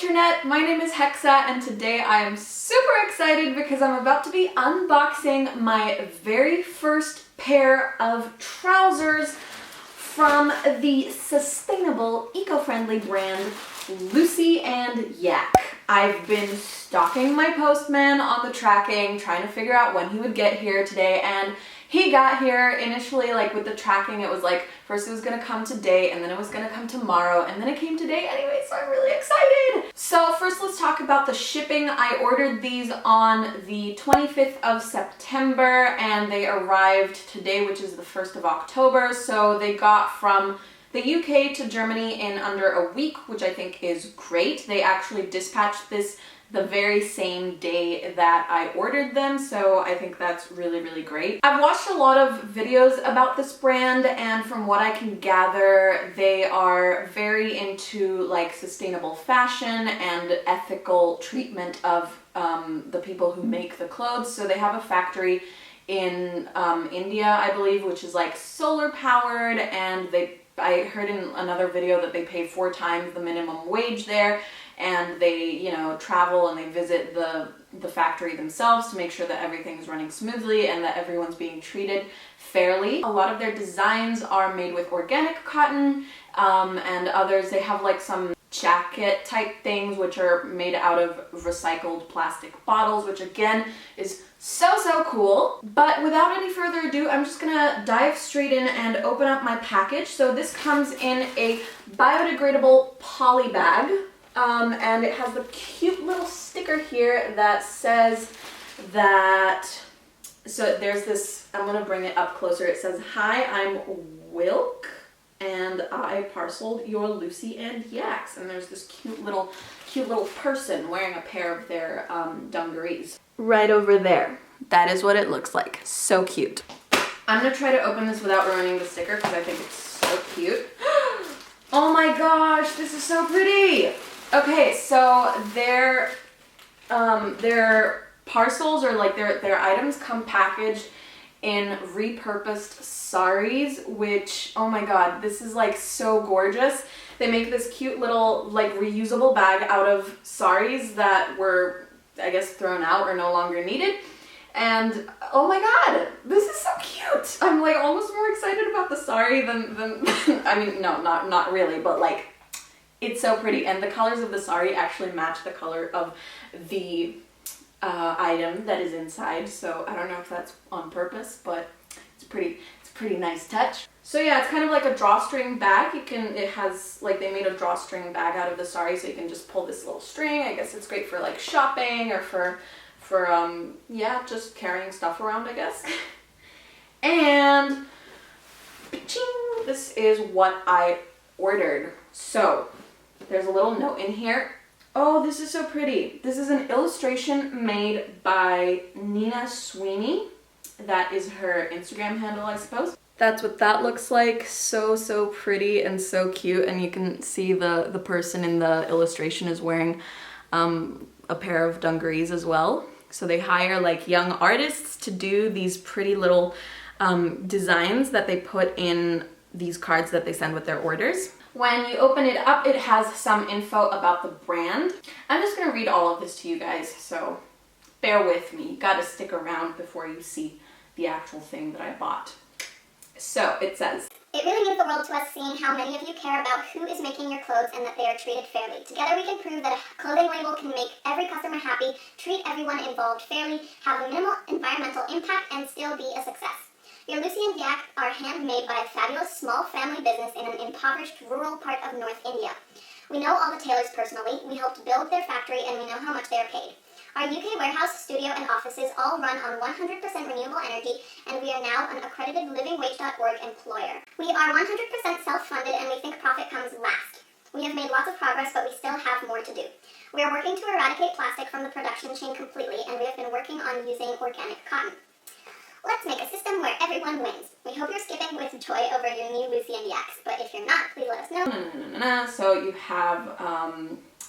internet, my name is Hexa and today I am super excited because I'm about to be unboxing my very first pair of trousers from the sustainable, eco-friendly brand Lucy and Yak. I've been stalking my postman on the tracking, trying to figure out when he would get here today, and he got here initially, like with the tracking, it was like, first it was gonna come today, and then it was gonna come tomorrow, and then it came today anyway, so I'm really excited! So first let's talk about the shipping. I ordered these on the 25th of September, and they arrived today, which is the 1st of October, so they got from the UK to Germany in under a week, which I think is great. They actually dispatched this the very same day that I ordered them, so I think that's really, really great. I've watched a lot of videos about this brand, and from what I can gather, they are very into like sustainable fashion and ethical treatment of the people who make the clothes. So they have a factory in India, I believe, which is like solar powered, and I heard in another video that they pay 4 times the minimum wage there, and they, you know, travel and they visit the factory themselves to make sure that everything's running smoothly and that everyone's being treated fairly. A lot of their designs are made with organic cotton, and others, they have like some jacket type things which are made out of recycled plastic bottles, which again is so cool. But without any further ado, I'm just gonna dive straight in and open up my package. So this comes in a biodegradable poly bag, and it has the cute little sticker here that says that, so there's this, I'm gonna bring it up closer. It says, "Hi, I'm Wilk, and I parceled your Lucy and Yaks." And there's this cute little person wearing a pair of their dungarees right over there. That is what it looks like. So cute. I'm gonna try to open this without ruining the sticker because I think it's so cute. Oh my gosh, this is so pretty. Okay, so their parcels, or like their items, come packaged in repurposed saris, which, oh my god, this is like so gorgeous. They make this cute little like reusable bag out of saris that were, I guess, thrown out or no longer needed. And oh my god, this is so cute. I'm like almost more excited about the sari than I mean, no, not really, but like it's so pretty. And the colors of the sari actually match the color of the item that is inside, so I don't know if that's on purpose, but it's a pretty nice touch. So yeah, it's kind of like a drawstring bag. It has like, they made a drawstring bag out of the sari, so you can just pull this little string. I guess it's great for like shopping or for yeah, just carrying stuff around, I guess. And ching, this is what I ordered. So there's a little note in here. Oh, this is so pretty. This is an illustration made by Nina Sweeney. That is her Instagram handle, I suppose. That's what that looks like. So pretty and so cute. And you can see the person in the illustration is wearing a pair of dungarees as well. So they hire like young artists to do these pretty little designs that they put in these cards that they send with their orders. When you open it up, it has some info about the brand. I'm just gonna read all of this to you guys, so bear with me. You gotta stick around before you see the actual thing that I bought. So it says, "It really means the world to us seeing how many of you care about who is making your clothes and that they are treated fairly. Together we can prove that a clothing label can make every customer happy, treat everyone involved fairly, have a minimal environmental impact, and still be a success. Your Lucy and Yak are handmade by a fabulous small family business in an impoverished rural part of North India. We know all the tailors personally, we helped build their factory, and we know how much they are paid. Our UK warehouse, studio, and offices all run on 100% renewable energy, and we are now an accredited livingwage.org employer. We are 100% self-funded, and we think profit comes last. We have made lots of progress, but we still have more to do. We are working to eradicate plastic from the production chain completely, and we have been working on using organic cotton. Let's make a system where everyone wins. We hope you're skipping with joy over your new Lucy and Yaks, but if you're not, please let us know." So you have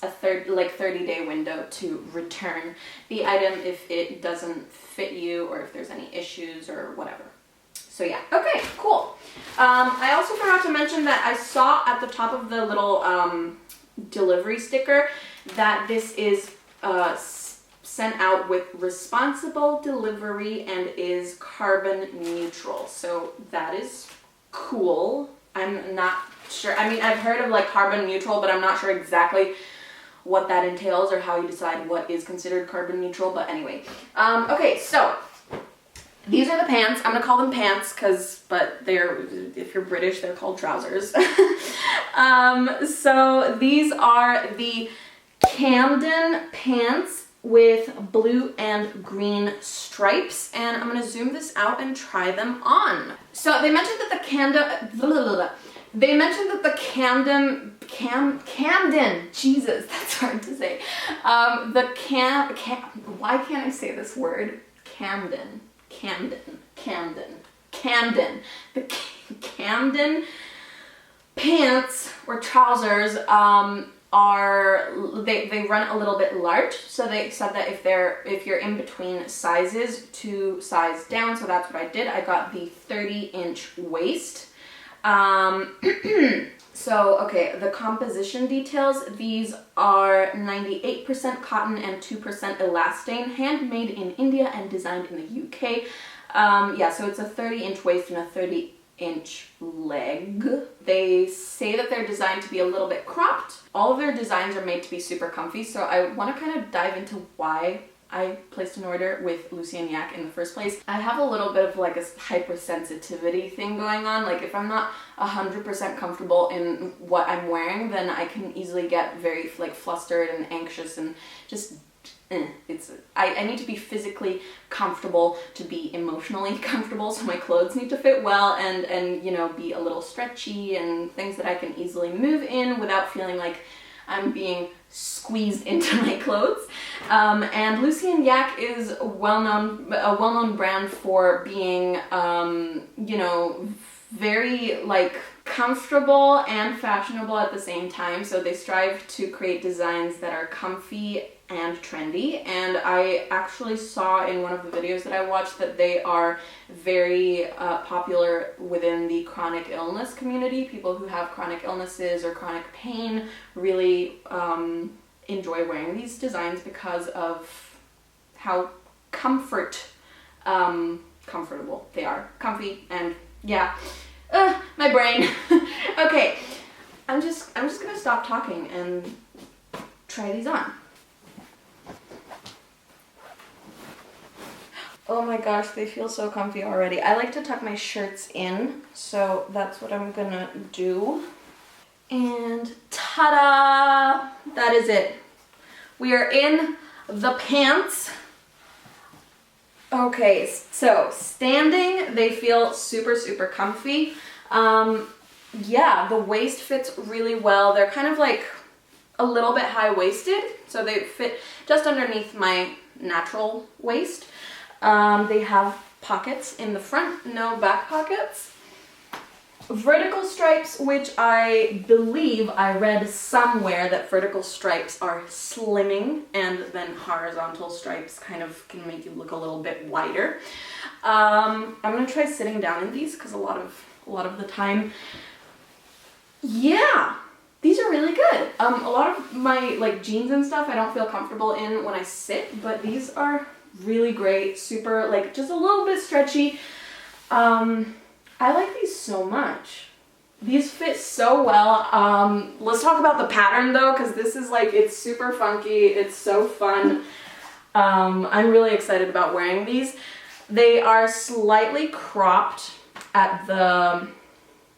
a 30-day window to return the item if it doesn't fit you or if there's any issues or whatever. So yeah, okay, cool. I also forgot to mention that I saw at the top of the little delivery sticker that this is sent out with responsible delivery and is carbon neutral. So that is cool. I'm not sure. I mean, I've heard of like carbon neutral, but I'm not sure exactly what that entails or how you decide what is considered carbon neutral. But anyway, okay, so these are the pants. I'm gonna call them pants but they're, if you're British, they're called trousers. So these are the Camden pants with blue and green stripes, and I'm gonna zoom this out and try them on. So they mentioned that the Camden, Jesus, that's hard to say. Why can't I say this word? Camden. The Camden pants or trousers they run a little bit large, so they said that if you're in between sizes, to size down. So that's what I did. I got the 30-inch waist. So okay, the composition details. These are 98% cotton and 2% elastane, handmade in India and designed in the UK. Yeah, so it's a 30-inch waist and a 30-inch leg. They say that they're designed to be a little bit cropped. All of their designs are made to be super comfy, so I want to kind of dive into why I placed an order with Lucy and Yak in the first place. I have a little bit of like a hypersensitivity thing going on. Like if I'm not 100% comfortable in what I'm wearing, then I can easily get very like flustered and anxious and just I need to be physically comfortable to be emotionally comfortable, so my clothes need to fit well and you know, be a little stretchy and things that I can easily move in without feeling like I'm being squeezed into my clothes. And Lucy and Yak is a well-known brand for being, you know, very like comfortable and fashionable at the same time. So they strive to create designs that are comfy and trendy, and I actually saw in one of the videos that I watched that they are very popular within the chronic illness community. People who have chronic illnesses or chronic pain really enjoy wearing these designs because of how comfortable they are. Comfy and yeah. My brain. Okay, I'm just gonna stop talking and try these on. Oh my gosh, they feel so comfy already. I like to tuck my shirts in, so that's what I'm gonna do. And ta-da! That is it. We are in the pants. Okay, so standing, they feel super, super comfy. Yeah, the waist fits really well. They're kind of like a little bit high-waisted, so they fit just underneath my natural waist. They have pockets in the front, no back pockets. Vertical stripes, which I believe I read somewhere that vertical stripes are slimming, and then horizontal stripes kind of can make you look a little bit wider. I'm gonna try sitting down in these because a lot of the time, yeah, these are really good. A lot of my like jeans and stuff I don't feel comfortable in when I sit, but these are really great, super like just a little bit stretchy. I like these so much. These fit so well. Let's talk about the pattern though, because this is like, it's super funky. It's so fun. I'm really excited about wearing these. They are slightly cropped at the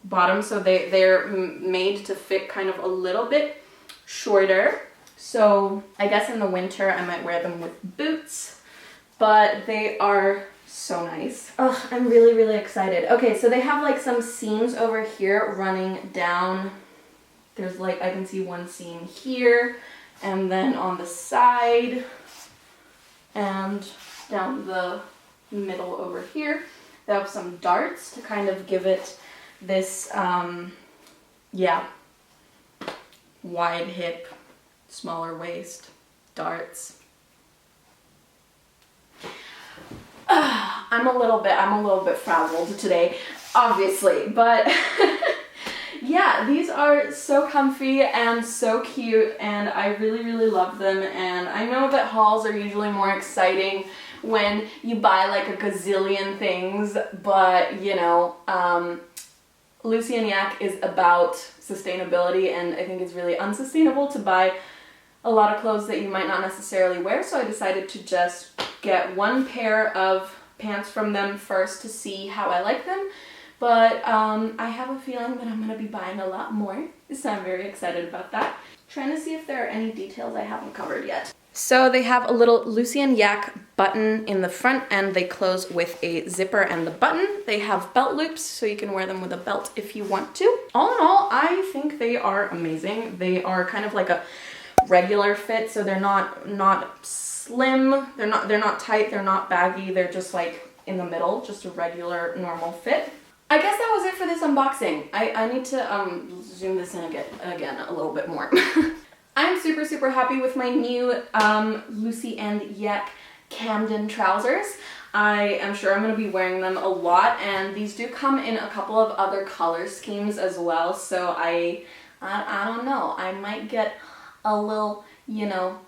bottom, so they're made to fit kind of a little bit shorter. So I guess in the winter I might wear them with boots, but they are so nice. Oh, I'm really, really excited. Okay, so they have like some seams over here running down. There's like, I can see one seam here, and then on the side, and down the middle over here. They have some darts to kind of give it this, yeah, wide hip, smaller waist, darts. I'm a little bit frazzled today, obviously, but Yeah, these are so comfy and so cute, and I really, really love them. And I know that hauls are usually more exciting when you buy like a gazillion things, but you know, Lucy and Yak is about sustainability, and I think it's really unsustainable to buy a lot of clothes that you might not necessarily wear, so I decided to just get one pair of pants from them first to see how I like them. But I have a feeling that I'm going to be buying a lot more, so I'm very excited about that. Trying to see if there are any details I haven't covered yet. So they have a little Lucy and Yak button in the front, and they close with a zipper and the button. They have belt loops, so you can wear them with a belt if you want to. All in all, I think they are amazing. They are kind of like a regular fit, so they're not slim, they're not tight, they're not baggy, they're just like in the middle, just a regular normal fit. I guess that was it for this unboxing. I need to zoom this in again a little bit more. I'm super, super happy with my new Lucy and Yak Camden trousers. I am sure I'm going to be wearing them a lot, and these do come in a couple of other color schemes as well, so I don't know, I might get a little, you know,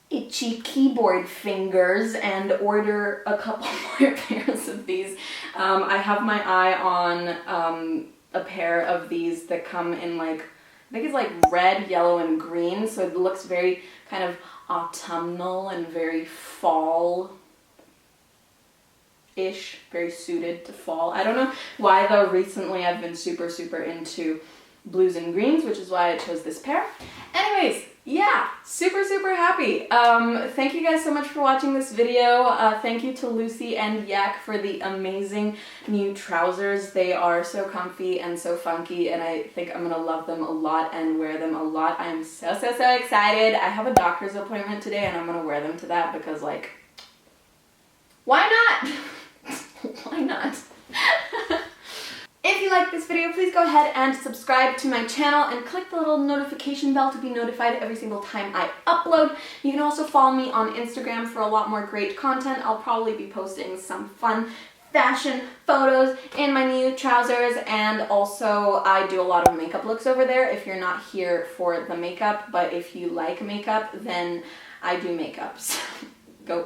itchy keyboard fingers and order a couple more pairs of these. I have my eye on a pair of these that come in like, I think it's like red, yellow, and green, so it looks very kind of autumnal and very fall-ish, very suited to fall. I don't know why though, recently I've been super, super into blues and greens, which is why I chose this pair. Anyways, yeah, super, super happy. Thank you guys so much for watching this video. Thank you to Lucy and Yak for the amazing new trousers. They are so comfy and so funky, and I think I'm gonna love them a lot and wear them a lot. I'm so, so, so excited. I have a doctor's appointment today, and I'm gonna wear them to that because, like, why not? Why not? If you like this video, please go ahead and subscribe to my channel and click the little notification bell to be notified every single time I upload. You can also follow me on Instagram for a lot more great content. I'll probably be posting some fun fashion photos in my new trousers, and also I do a lot of makeup looks over there if you're not here for the makeup, but if you like makeup, then I do makeup. So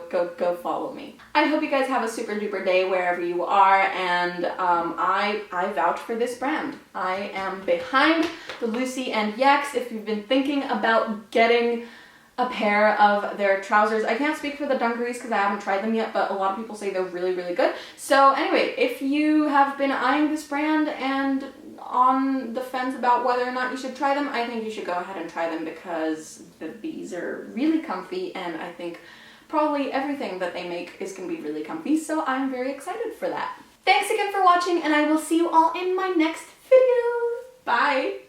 go follow me. I hope you guys have a super duper day wherever you are, and I vouch for this brand. I am behind the Lucy and Yaks. If you've been thinking about getting a pair of their trousers, I can't speak for the dungarees because I haven't tried them yet, but a lot of people say they're really, really good. So anyway, if you have been eyeing this brand and on the fence about whether or not you should try them, I think you should go ahead and try them because these are really comfy, and I think probably everything that they make is going to be really comfy, so I'm very excited for that. Thanks again for watching, and I will see you all in my next video. Bye!